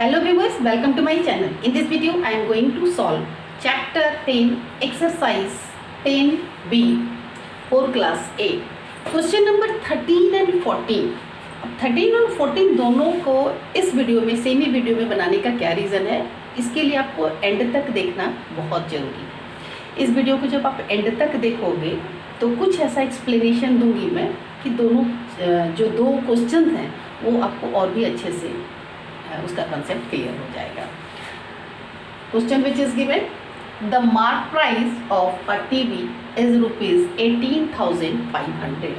Hello viewers, welcome to my channel. In this video, I am going to solve chapter 10 exercise 10b for class 8. Question number 13 and 14. अब 13 और 14 दोनों को इस video में same ही video में बनाने का क्या रीज़न है, इसके लिए आपको एंड तक देखना बहुत ज़रूरी है। इस वीडियो को जब आप एंड तक देखोगे तो कुछ ऐसा एक्सप्लेनेशन दूंगी मैं कि दोनों जो दो क्वेश्चन हैं वो आपको और भी अच्छे से उसका कंसेप्ट क्लियर हो जाएगा। Question which is given, the mark price of a TV is ₹18,500।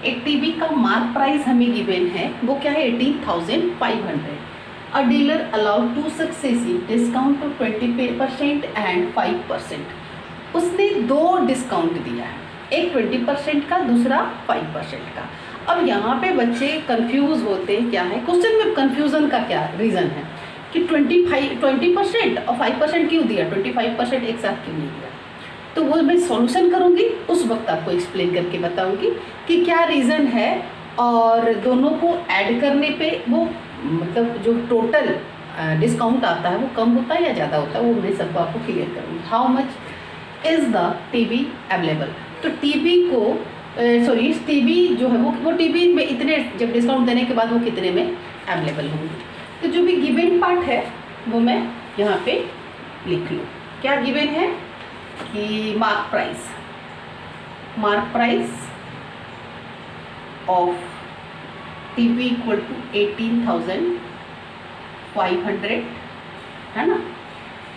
एक टीवी का मार्क प्राइस हमें गिवन है, वो क्या है 18,500। अ dealer allowed two successive discount of 20% and 5%। उसने दो डिस्काउंट दिया है, एक 20% का, दूसरा 5% का। अब यहाँ पे बच्चे कंफ्यूज होते हैं, क्या है क्वेश्चन में कंफ्यूजन का क्या रीज़न है कि 20% और 5% क्यों दिया, 25% एक साथ क्यों नहीं दिया। तो वो मैं सॉल्यूशन करूँगी, उस वक्त आपको एक्सप्लेन करके बताऊँगी कि क्या रीज़न है, और दोनों को ऐड करने पे वो मतलब जो टोटल डिस्काउंट आता है वो कम होता है या ज़्यादा होता है, वो मैं सबको आपको क्लियर करूँगी। How much is the TV available. तो टीवी को सॉरी टीवी जो है वो टीवी में इतने, जब डिस्काउंट देने के बाद वो कितने में अवेलेबल होंगे। तो जो भी गिवन पार्ट है वो मैं यहाँ पे लिख लूँ। क्या गिवन है कि mark price of TV equal to 18,500 है ना,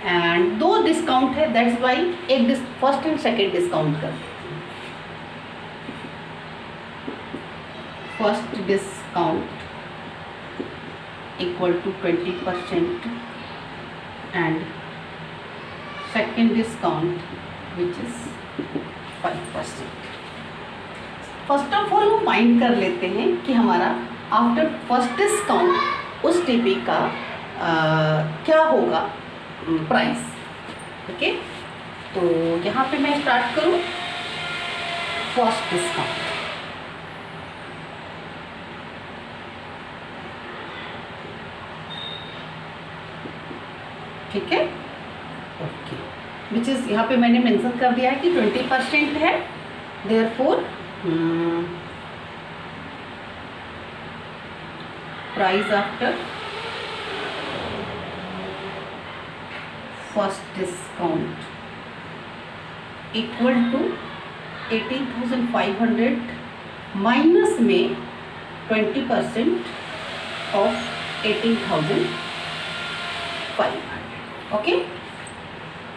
एंड दो डिस्काउंट है, दैट्स वाई एक फर्स्ट एंड सेकेंड डिस्काउंट कर, first discount equal to 20% and second discount which is 5%। First of all हम फाइंड कर लेते हैं कि हमारा आफ्टर फर्स्ट डिस्काउंट उस टीवी का क्या होगा प्राइस। ओके, तो यहाँ पे मैं स्टार्ट करूँ फर्स्ट डिस्काउंट। ठीक है, ओके, विच इज़ यहाँ पे मैंने मेंशन कर दिया है कि 20% है, therefore price after first discount equal to 18,500 minus में 20% ऑफ 18,500। ओके,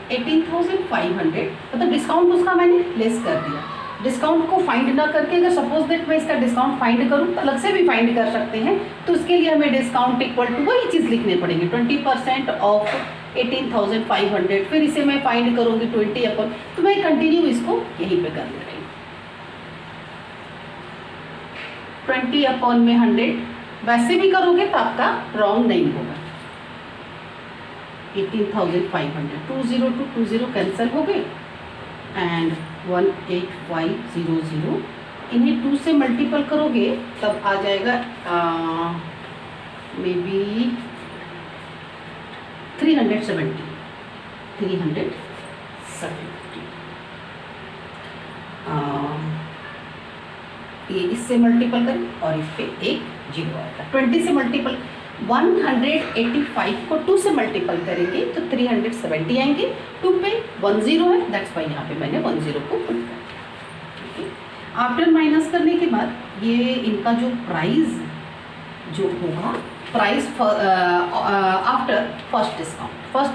18,500 मतलब डिस्काउंट उसका मैंने लेस कर दिया। डिस्काउंट को फाइंड ना करके अगर सपोज दैट मैं इसका डिस्काउंट फाइंड करूँ तो अलग से भी फाइंड कर सकते हैं, तो उसके लिए हमें डिस्काउंट इक्वल टू वही चीज़ लिखने पड़ेंगे, 20% ऑफ 18,500। फिर इसे मैं फाइंड करूँगी 20 अपन, तो मैं कंटिन्यू इसको यहीं पे कर रही हूँ। 20 अपॉन में 100, वैसे भी करोगे तो आपका रॉन्ग नहीं होगा। 18,500, 20 to 20 कैंसिल हो गए एंड 18500, इन्हें 2 से मल्टीपल करोगे तब आ जाएगा मे बी 370। ये इससे मल्टीपल करें और इस पे एक जीरो आएगा। 20 से मल्टीपल 185 को 2 से मल्टीपल करेंगे तो 370 आएंगे। 2 पे 10 है, दैट्स वाई यहाँ पे मैंने 10 को पुट कर दिया। आफ्टर माइनस करने के बाद ये इनका जो प्राइस जो होगा, प्राइस आफ्टर फर्स्ट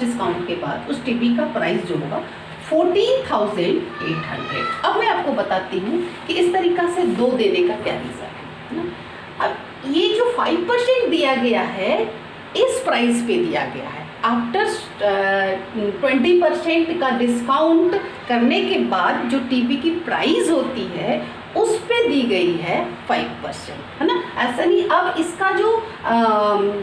डिस्काउंट के बाद उस टीवी का प्राइस जो होगा 14,800। अब मैं आपको बताती हूँ कि इस तरीक़ा से दो देने का क्या रीज़न है ना। अब ये जो 5% दिया गया है इस प्राइस पे दिया गया है, आफ्टर 20% का डिस्काउंट करने के बाद जो टीवी की प्राइस होती है उस पे दी गई है 5%, है ना। ऐसा नहीं, अब इसका जो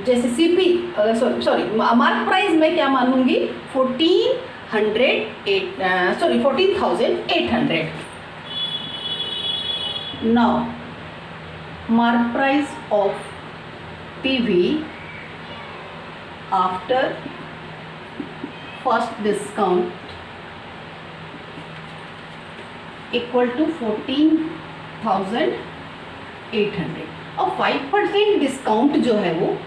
जैसे सीपी सॉरी मार्क प्राइस मैं क्या मानूंगी 14,800। Now mark price of TV after first discount equal to 14,800 और 5% डिस्काउंट जो है वो,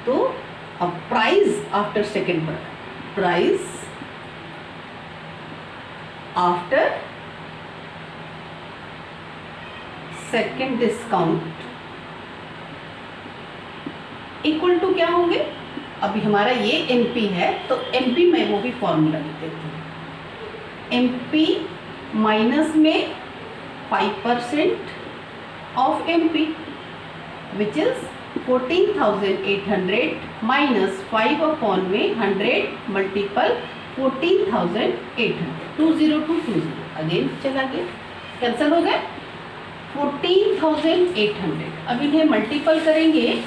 तो अब price after second price after second discount equal to क्या होंगे। अभी हमारा ये एमपी है तो एमपी में वो भी फॉर्मूला लिख देती हूँ। एमपी माइनस में 5% of MP which is 14,800 minus 5 upon में 100 मल्टीपल 14,800 20220 अगेन चला गया, कैंसिल हो गया 14,800। अब इन्हें मल्टीपल करेंगे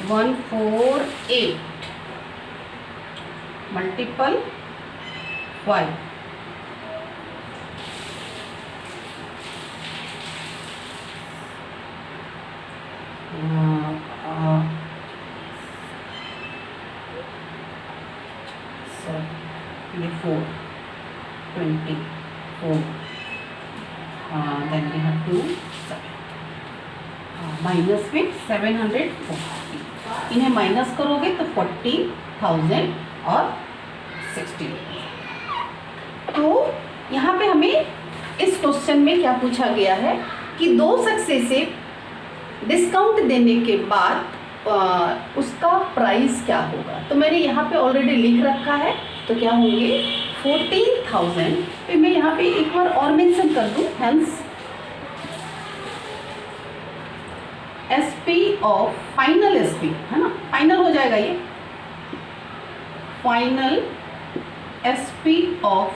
148 multiple 5 4 24 then we have to minus में 740, इन्हें माइनस करोगे तो 40,000 और 60। तो यहाँ पे हमें इस क्वेश्चन में क्या पूछा गया है कि दो सक्सेसिव डिस्काउंट देने के बाद उसका प्राइस क्या होगा। तो मैंने यहाँ पे ऑलरेडी लिख रखा है, तो क्या होंगे 14,000 पे मैं यहाँ पे एक बार और मेंशन कर दूँ, hence SP of final SP है ना, फाइनल हो जाएगा ये, final SP of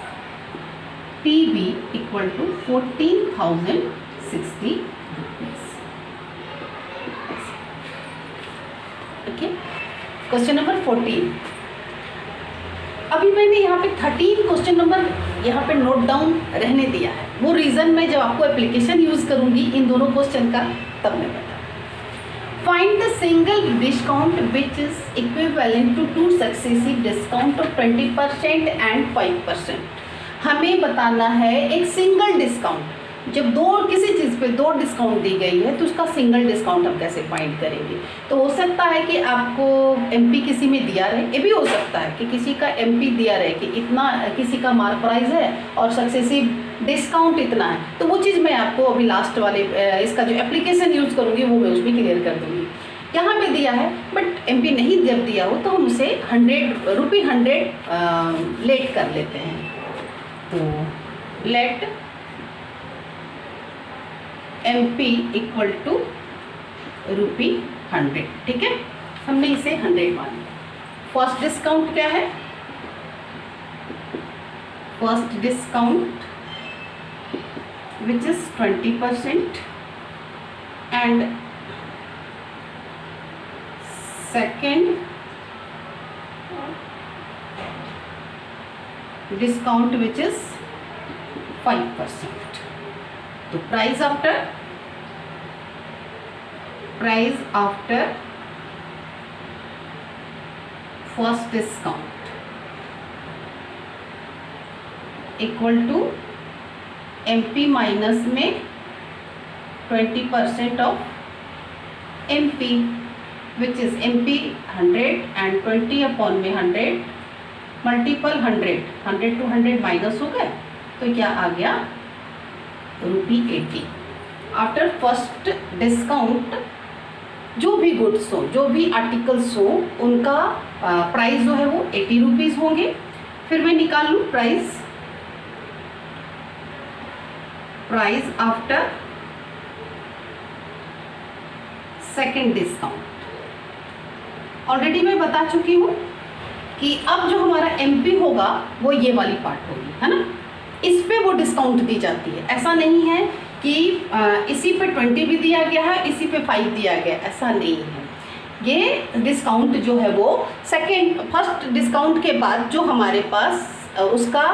TV equal to 14,060 rupees. Okay, question number 14। अभी मैंने यहाँ पे 13 क्वेश्चन नंबर यहाँ पे नोट डाउन रहने दिया है, वो रीज़न मैं जब आपको एप्लीकेशन यूज़ करूँगी इन दोनों क्वेश्चन का तब मैं बता। Find the single discount which is equivalent to 2 successive discount of 20% and 5%। हमें बताना है एक सिंगल डिस्काउंट, जब किसी चीज़ पे 2 डिस्काउंट दी गई है तो उसका सिंगल डिस्काउंट हम कैसे फाइंड करेंगे। तो हो सकता है कि आपको एमपी किसी में दिया रहे, ये भी हो सकता है कि किसी का एमपी दिया रहे कि इतना किसी का मार्क प्राइस है और सक्सेसिव डिस्काउंट इतना है, तो वो चीज़ मैं आपको अभी लास्ट वाले इसका जो एप्लीकेशन यूज़ करूँगी वो मैं उसमें क्लियर कर दूँगी। यहाँ पे दिया है बट एमपी नहीं जब दिया हो तो हम उसे 100 रुपी 100 लेट कर लेते हैं। तो late MP equal two rupee 100, ठीक है, हमने इसे 100 मान लिया। फर्स्ट डिस्काउंट क्या है, first discount which is 20% and second discount which is 5%। तो price after first discount equal to MP minus में 20% of MP which is MP 100 and 20 upon में 100 मल्टीपल 100 टू 100 माइनस हो गए तो क्या आ गया रुपी 80। आफ्टर फर्स्ट डिस्काउंट जो भी गुड्स हो, जो भी आर्टिकल्स हो, उनका प्राइस जो है वो 80 रुपीज़ होंगे। फिर मैं निकाल लूँ price after second discount. Already मैं बता चुकी हूँ कि अब जो हमारा एमपी होगा वो ये वाली पार्ट होगी, है ना, इस पे वो डिस्काउंट दी जाती है। ऐसा नहीं है कि इसी पे 20 भी दिया गया है, इसी पे 5 दिया गया, ऐसा नहीं है। ये डिस्काउंट जो है वो फर्स्ट डिस्काउंट के बाद जो हमारे पास उसका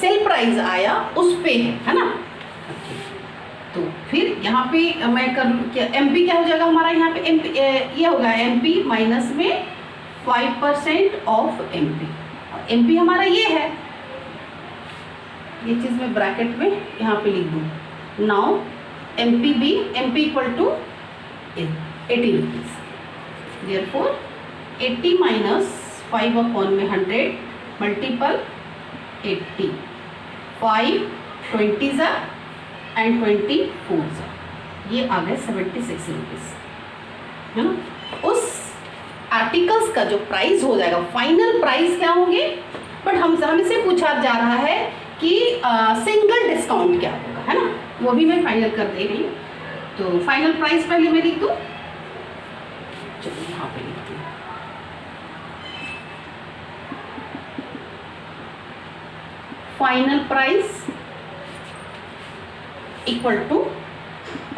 सेल प्राइस आया उस पे है ना। तो फिर यहाँ पे मैं कर लूँ क्या, एम पी क्या हो जाएगा हमारा, यहाँ पे एम पी ये होगा एम पी माइनस में 5% ऑफ एम पी, और एम पी हमारा ये है, ये चीज़ मैं ब्रैकेट में यहाँ पे लिख दूँ। Now M P B, M P equal to 80 rupees, therefore 80 minus 5 upon में 100 मल्टीपल 80, 5 20 ज़ा एंड 24 ज़ा, ये आ गए 76 रुपीज़, है ना। उस आर्टिकल्स का जो प्राइस हो जाएगा, फाइनल प्राइस क्या होंगे, बट हमसे पूछा जा रहा है कि सिंगल डिस्काउंट क्या होगा, है ना, वो भी मैं फाइनल कर दे रही हूँ। तो फाइनल प्राइस पहले मैं लिख दूँ, चलिए यहाँ पे लिखती हूँ, फाइनल प्राइस इक्वल टू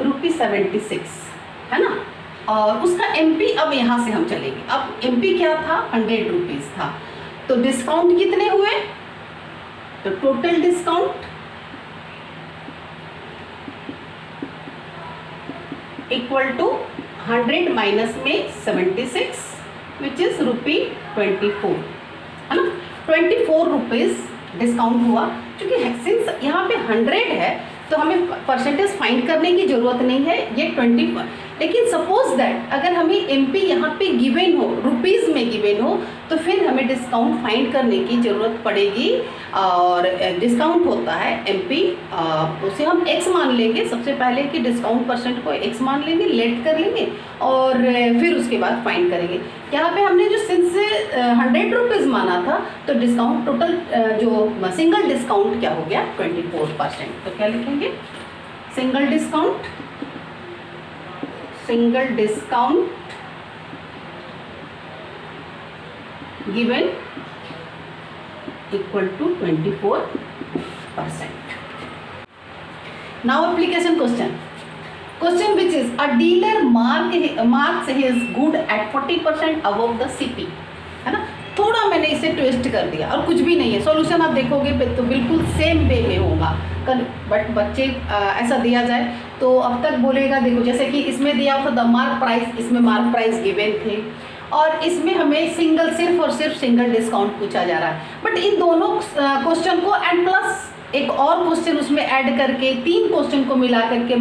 ₹76, है ना। और उसका एमपी, अब यहाँ से हम चलेंगे, अब एमपी क्या था, 100 रुपीज़ था, तो डिस्काउंट कितने हुए, तो total discount equal to 100 minus में 76 विच इज ₹24, है ना। 24 रुपीज़ डिस्काउंट हुआ, क्योंकि सिंस यहाँ पे 100 है तो हमें परसेंटेज फाइंड करने की ज़रूरत नहीं है, ये 20। लेकिन सपोज दैट अगर हमें एमपी यहाँ पे गिवन हो, रुपीज़ में गिवन हो, तो फिर हमें डिस्काउंट फाइंड करने की ज़रूरत पड़ेगी। और डिस्काउंट होता है एमपी, उसे हम एक्स मान लेंगे सबसे पहले, कि डिस्काउंट परसेंट को एक्स मान लेंगे, लेट कर लेंगे, और फिर उसके बाद फाइंड करेंगे। यहाँ पे हमने जो सिंस 100 रुपीज़ माना था, तो डिस्काउंट टोटल जो सिंगल डिस्काउंट क्या हो गया, 24%। तो क्या लिखेंगे, single discount given equal to 24%. Now application question which is a dealer marks his good at 40% above the CP, है ना। थोड़ा मैंने इसे ट्विस्ट कर दिया और कुछ भी नहीं है, सॉल्यूशन आप देखोगे तो बिल्कुल सेम वे में होगा, बट बच्चे ऐसा दिया जाए तो अब तक बोलेगा, देखो जैसे कि इसमें दिया था द मार्क प्राइस, इसमें मार्क प्राइस गिवन थे, और इसमें हमें सिर्फ और सिर्फ सिंगल डिस्काउंट पूछा जा रहा है। बट इन दोनों क्वेश्चन को एंड प्लस एक और क्वेश्चन उसमें ऐड करके 3 क्वेश्चन को मिला करके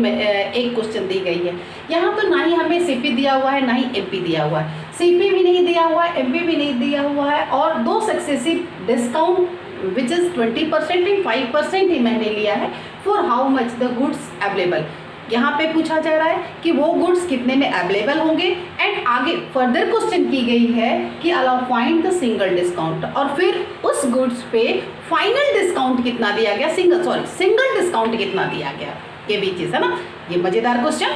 एक क्वेश्चन दी गई है। यहाँ तो ना ही हमें सीपी दिया हुआ है, ना ही एमपी दिया हुआ है, सीपी भी नहीं दिया हुआ है, एमपी भी नहीं दिया हुआ है, और 2 successive discount which is 20% and 5% ही मैंने लिया है for how much the goods available. यहाँ पे पूछा जा रहा है कि वो गुड्स कितने में अवेलेबल होंगे, एंड आगे फर्दर क्वेश्चन की गई है कि allow find the single discount, और फिर उस गुड्स पे फाइनल डिस्काउंट कितना दिया गया, सिंगल डिस्काउंट कितना दिया गया, ये भी चीज़ है ना। ये मज़ेदार क्वेश्चन।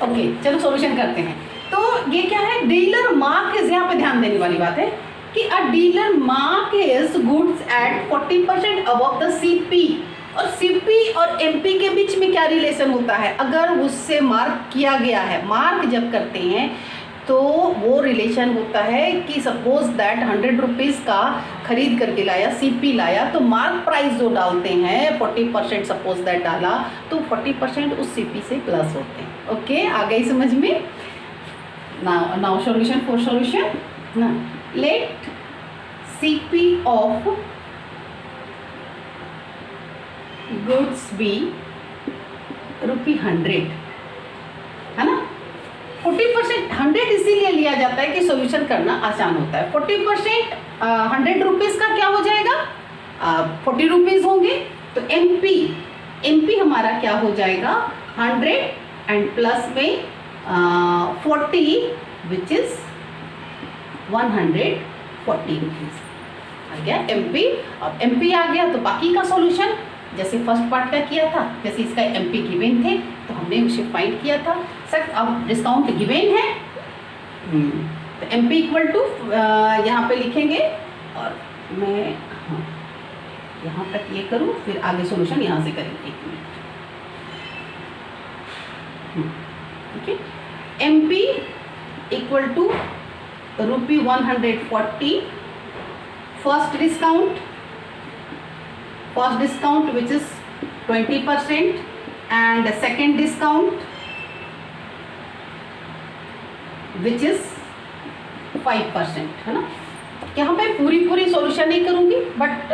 ओके चलो सॉल्यूशन करते हैं। तो ये क्या है, डीलर मार्क इज, यहाँ पे ध्यान देने वाली बात है कि अ dealer mark is goods at 40% above the CP, और सीपी और एमपी के बीच में क्या रिलेशन होता है, अगर उससे मार्क किया गया है, मार्क जब करते हैं तो वो रिलेशन होता है कि सपोज दैट 100 रुपीज़ का खरीद करके लाया, सीपी लाया, तो मार्क प्राइस जो डालते हैं 40% सपोज दैट डाला, तो 40% उस सीपी से प्लस होते हैं। ओके आ गई समझ में। नाउ सॉल्यूशन फॉर सॉल्यूशन ना, let CP of goods be ₹100, है ना। 40% 100 इसीलिए लिया जाता है कि सॉल्यूशन करना आसान होता है। 40% 100 रुपीज़ का क्या हो जाएगा, 40 रुपीज़ होंगे, तो एमपी हमारा क्या हो जाएगा 100 एंड प्लस में 40 विच इज़ 140 रुपीज़ आ गया एमपी। अब एमपी आ गया तो बाकी का सॉल्यूशन जैसे फर्स्ट पार्ट का किया था, जैसे इसका एमपी गिवन थे तो हमने उसे फाइंड किया था। सर अब डिस्काउंट गिवन है तो एमपी इक्वल टू यहाँ पे लिखेंगे, और मैं यहाँ तक ये करूँ फिर आगे सॉल्यूशन यहाँ से करेंगे। 1 मिनट। Okay MP equal to ₹140 first discount which is 20%, and second discount which is 5%, है ना। यहाँ पे पूरी सॉल्यूशन नहीं करूँगी, बट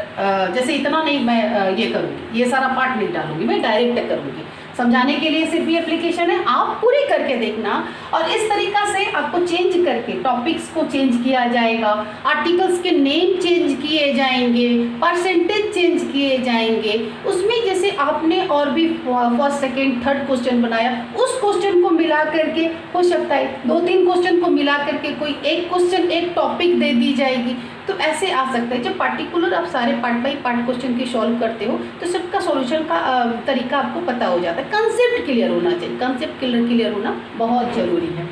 जैसे इतना नहीं मैं ये करूँगी, ये सारा पार्ट नहीं डालूंगी, मैं डायरेक्ट करूँगी। समझाने के लिए सिर्फ ये एप्लीकेशन है, आप पूरी करके देखना। और इस तरीका से आपको चेंज करके टॉपिक्स को चेंज किया जाएगा, आर्टिकल्स के नेम चेंज किए जाएंगे, परसेंटेज चेंज किए जाएंगे। उसमें जैसे आपने और भी फर्स्ट सेकेंड थर्ड क्वेश्चन बनाया, उस क्वेश्चन को मिला करके हो सकता है 2-3 क्वेश्चन को मिला करके कोई एक क्वेश्चन एक टॉपिक दे दी जाएगी, तो ऐसे आ सकता है। जब पार्टिकुलर आप सारे पार्ट बाई पार्ट क्वेश्चन की सॉल्व करते हो तो सबका सॉल्यूशन का तरीका आपको पता हो जाता है। कंसेप्ट क्लियर होना चाहिए, कंसेप्ट क्लियर होना बहुत जरूरी है।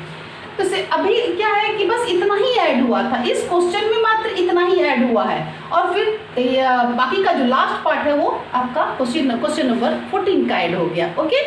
तो अभी क्या है कि बस इतना ही ऐड हुआ था, इस क्वेश्चन में मात्र इतना ही ऐड हुआ है, और फिर बाकी का जो लास्ट पार्ट है वो आपका क्वेश्चन नंबर 14 का ऐड हो गया। ओके,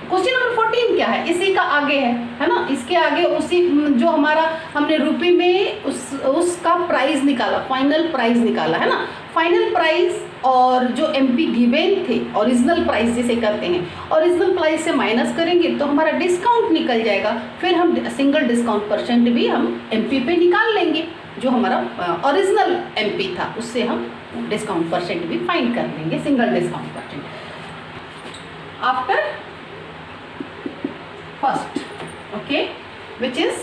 क्वेश्चन नंबर 14 क्या है, इसी का आगे है ना, इसके आगे उसी जो हमारा हमने रुपये में उसका प्राइस निकाला, फाइनल प्राइस निकाला है ना। फाइनल प्राइस और जो एमपी गिवन थे, ओरिजिनल प्राइस जिसे कहते हैं, ओरिजिनल प्राइस से माइनस करेंगे तो हमारा डिस्काउंट निकल जाएगा। फिर हम सिंगल डिस्काउंट परसेंट भी हम एमपी पे निकाल लेंगे, जो हमारा ओरिजिनल एमपी था उससे हम डिस्काउंट परसेंट भी फाइंड कर लेंगे, single discount percent. After first, okay, which is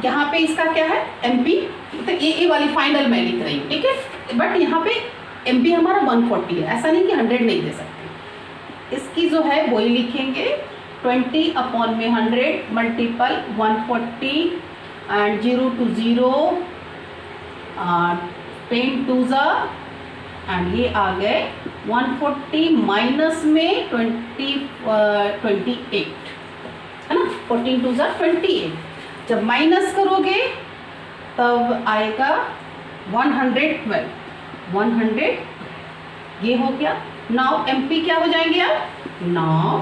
यहाँ पे इसका क्या है एमपी, तो ए वाली फाइनल मैं लिख रही हूँ, ठीक है। बट यहाँ पे एमपी हमारा 140 है, ऐसा नहीं कि 100 नहीं दे सकते। इसकी जो है वही लिखेंगे 20/100 multiple 140 and 0 to 0 10 to and ये आ गए 140 माइनस में 28 है ना, 14 to 28। जब माइनस करोगे तब आएगा 112, 100 ये हो गया। नाउ एमपी क्या हो जाएंगे अब, नाउ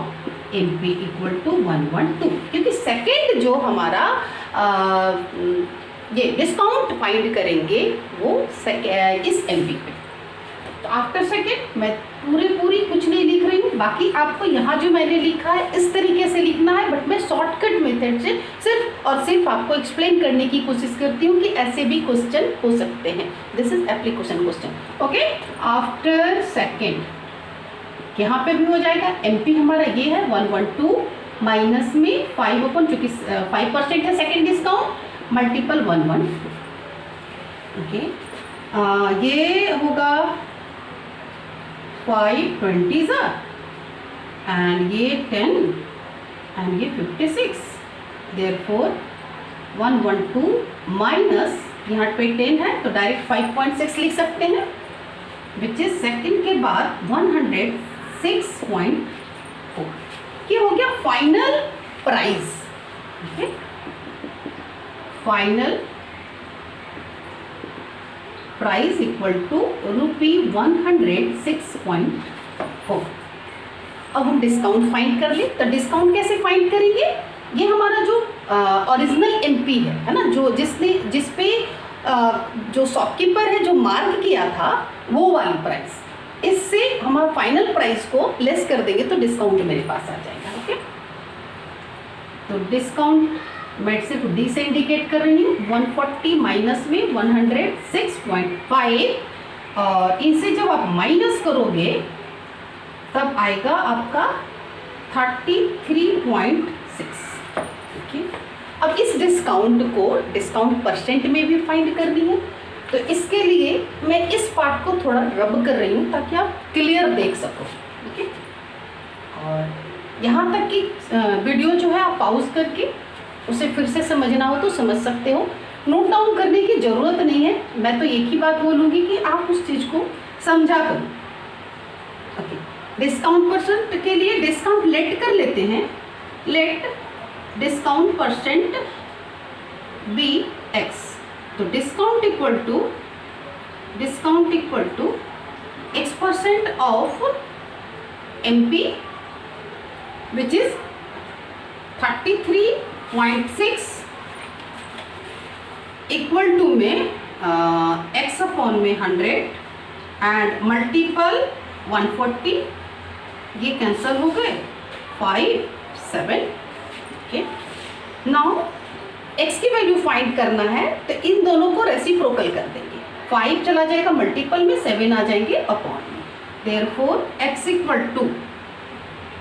एमपी इक्वल टू 112, क्योंकि सेकेंड जो हमारा ये डिस्काउंट फाइंड करेंगे वो इस एमपी पे। तो आफ्टर सेकेंड मैं पूरी कुछ नहीं लिख रही हूँ, बाकी आपको यहाँ जो मैंने लिखा है इस तरीके से लिखना है, बट मैं शॉर्टकट मेथड से सिर्फ और सिर्फ आपको एक्सप्लेन करने की कोशिश करती हूँ कि ऐसे भी क्वेश्चन हो सकते हैं। This is application question. Okay, after second यहाँ पे भी हो जाएगा, एमपी हमारा ये है 112 माइनस में 5 चूँकि 5% है सेकेंड डिस्काउंट मल्टीपल 112। ओके, ये होगा 520 एंड ये 10 एंड ये 56, देयरफॉर 112 माइनस यहाँ पे 10 है तो डायरेक्ट 5.6 लिख सकते हैं, विच इज सेकेंड के बाद 106.4। ये हो गया final price. Okay, final price equal to ₹106.4। अब हम डिस्काउंट फाइंड कर ले, तो डिस्काउंट कैसे फाइंड करेंगे, ये हमारा जो ओरिजिनल एमपी है ना, जो जिस पे जो शॉपकीपर है जो मार्क किया था वो वाली प्राइस, इससे हमारा फाइनल प्राइस को लेस कर देंगे तो डिस्काउंट मेरे पास आ जाएगा। ओके, तो डिस्काउंट मैं सिर्फ डी से इंडिकेट कर रही हूँ, 140 माइनस में 106.5, और इनसे जब आप माइनस करोगे तब आएगा आपका 33.6। ओके, अब इस डिस्काउंट को डिस्काउंट परसेंट में भी फाइंड करनी है, तो इसके लिए मैं इस पार्ट को थोड़ा रब कर रही हूँ ताकि आप क्लियर देख सको। ओके, और यहाँ तक कि वीडियो जो है आप पॉज करके उसे फिर से समझना हो तो समझ सकते हो, नोट डाउन करने की ज़रूरत नहीं है। मैं तो एक ही बात बोलूँगी कि आप उस चीज़ को समझा करो। ओके, डिस्काउंट परसेंट के लिए डिस्काउंट लेट कर लेते हैं, let discount percent be X, तो discount equal to x% of MP which is 33.6 equal to में x अपॉन में 100 एंड मल्टीपल 140 ये कैंसिल हो गए, 5 7। ओके, नाउ x की वैल्यू फाइंड करना है तो इन दोनों को रेसिप्रोकल कर देंगे। 5 चला जाएगा मल्टीपल में, 7 आ जाएंगे अपॉन में। Therefore x equal to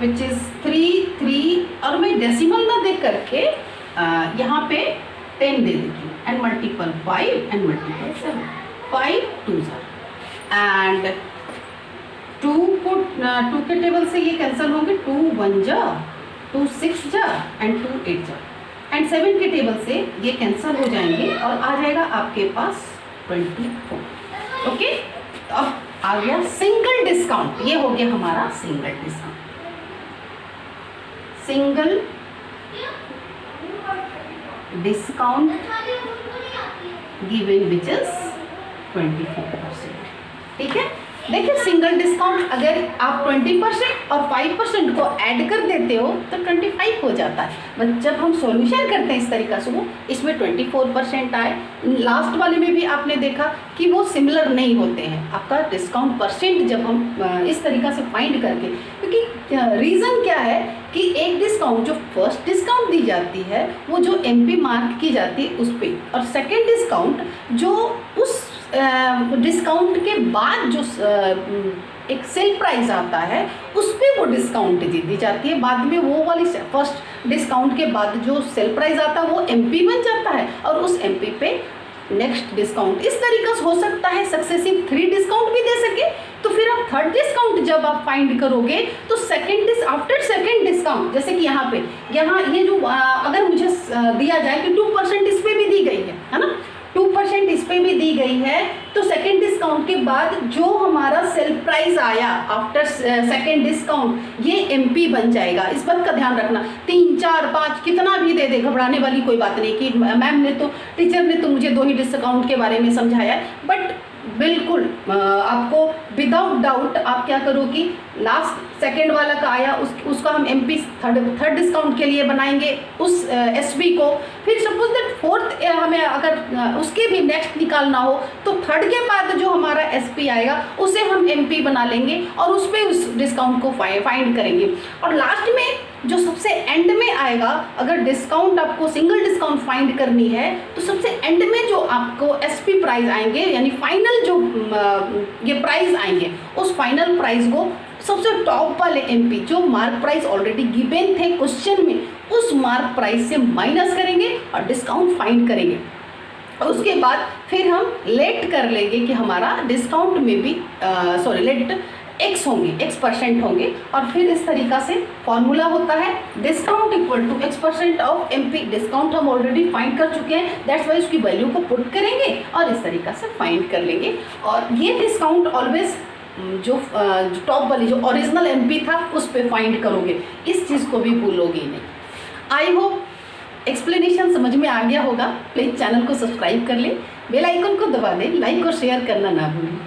which is 3 3, और मैं डेसिमल ना दे करके यहाँ पे 10 दे देती हूँ, and multiple 5 and multiple 7, 5 2 and 2 को 2 के टेबल से ये कैंसिल होंगे, 2 1 जा, 2 6 जा एंड 2 8 जा, एंड 7 के टेबल से ये कैंसिल हो जाएंगे और आ जाएगा आपके पास 24। ओके, तो अब आ गया सिंगल डिस्काउंट, ये हो गया हमारा single discount. Single discount given which is 24%। ठीक है, देखिए सिंगल डिस्काउंट अगर आप 20% और 5% को ऐड कर देते हो तो 25 हो जाता है। बट जब हम सॉल्यूशन करते हैं इस तरीका से, वो इसमें 24% आए। लास्ट वाले में भी आपने देखा कि वो सिमिलर नहीं होते हैं। आपका डिस्काउंट परसेंट जब हम इस तरीका से फाइंड करके, क्योंकि रीज़न क्या है कि एक डिस्काउंट जो फर्स्ट डिस्काउंट दी जाती है वो जो MP मार्क की जाती है उस पर, और सेकेंड डिस्काउंट जो उस डिस्काउंट के बाद जो एक सेल प्राइस आता है उस पर वो डिस्काउंट दी जाती है। बाद में वो वाली फर्स्ट डिस्काउंट के बाद जो सेल प्राइस आता है वो MP बन जाता है, और उस MP पे नेक्स्ट डिस्काउंट। इस तरीके से हो सकता है सक्सेसिव 3 डिस्काउंट भी दे सके। तो फिर आप थर्ड डिस्काउंट जब आप फाइंड करोगे तो आफ्टर सेकेंड डिस्काउंट, जैसे कि यहाँ पे ये जो अगर मुझे दिया जाए कि 2% इस पर भी दी गई है ना, 2% इस पे भी दी गई है, तो सेकेंड डिस्काउंट के बाद जो हमारा सेल प्राइस आया आफ्टर सेकेंड डिस्काउंट ये MP बन जाएगा। इस बात का ध्यान रखना, 3 4 5 कितना भी दे दे, घबराने वाली कोई बात नहीं कि मैम ने तो, टीचर ने तो मुझे 2 ही डिस्काउंट के बारे में समझाया। बट बिल्कुल आपको विदाउट डाउट आप क्या करो कि लास्ट सेकेंड वाला का आया उसका हम MP थर्ड डिस्काउंट के लिए बनाएंगे उस SB को। फिर सपोज दैट फोर्थ हमें अगर उसके भी नेक्स्ट निकालना हो तो थर्ड के बाद जो हमारा SP आएगा उसे हम MP बना लेंगे और उस पर उस डिस्काउंट को फाइंड करेंगे। और लास्ट में जो सबसे एंड में आएगा, अगर डिस्काउंट आपको सिंगल डिस्काउंट फाइंड करनी है तो सबसे एंड में जो आपको SP प्राइस आएंगे, यानी फाइनल जो ये प्राइस आएंगे, उस फाइनल प्राइस को सबसे टॉप वाले MP जो मार्क प्राइस ऑलरेडी गिवन थे क्वेश्चन में, उस मार्क प्राइस से माइनस करेंगे और डिस्काउंट फाइंड करेंगे। और उसके बाद फिर हम लेट कर लेंगे कि हमारा डिस्काउंट में भी लेट X होंगे, X% होंगे। और फिर इस तरीका से फॉर्मूला होता है discount equal to X% of MP। Discount हम ऑलरेडी फाइंड कर चुके हैं, दैट्स वाई उसकी वैल्यू को पुट करेंगे और इस तरीका से फाइंड कर लेंगे। और ये डिस्काउंट ऑलवेज जो टॉप वाली जो ओरिजिनल MP था उस पर फाइंड करोगे, इस चीज़ को भी भूलोगे नहीं। आई होप एक्सप्लेनेशन समझ में आ गया होगा। प्लीज़ चैनल को सब्सक्राइब कर लें, बेल आइकन को दबा दें, लाइक और शेयर करना ना भूलें।